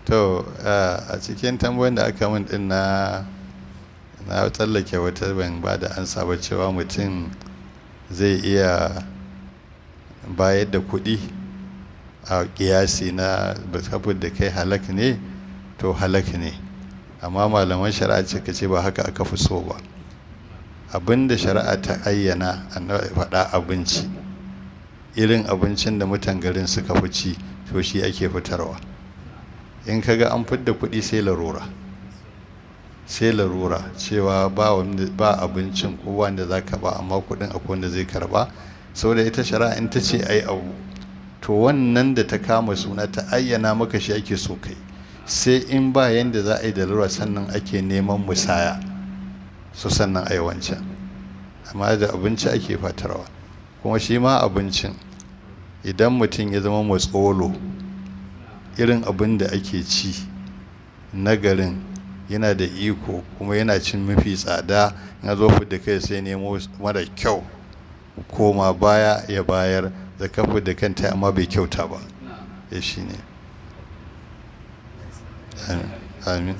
To a cikin tambayoyin da aka min din na tsallake wata ban ba da ansa ba cewa mutum zai iya bayar da kuɗi a ƙiyasi na saboda kai halak ne, to halak ne, amma malaman shari'a suka ce ba haka aka fi so ba. Abinda shari'a ta ayyana faɗa abinci, irin abincin da mutan garin suka fi ci, to shi ake fitarwa. In kaga an fidda kuɗi sai larura cewa ba abincin ko wanda za ka ba, amma kuɗin akwai wanda zai karba. Saboda ita shari'a in ta ce ai abu, to wannan da ta kama suna ta ayyana maka shi ake so kai, sai in ba yanda za a yi da larura sannan ake neman musaya, su sannan ai wancan. Amma da abinci ake fatarwa, kuma shi ma abincin idan mutum ya zama matsolo, irin abin da ake ci na garin yana da iko kuma yana cin mafi tsada, ya zo da kai sai nemo mara kyau koma baya ya bayar da kafa da kanta, amma bai kyauta ba. Ya shi ne. Amin.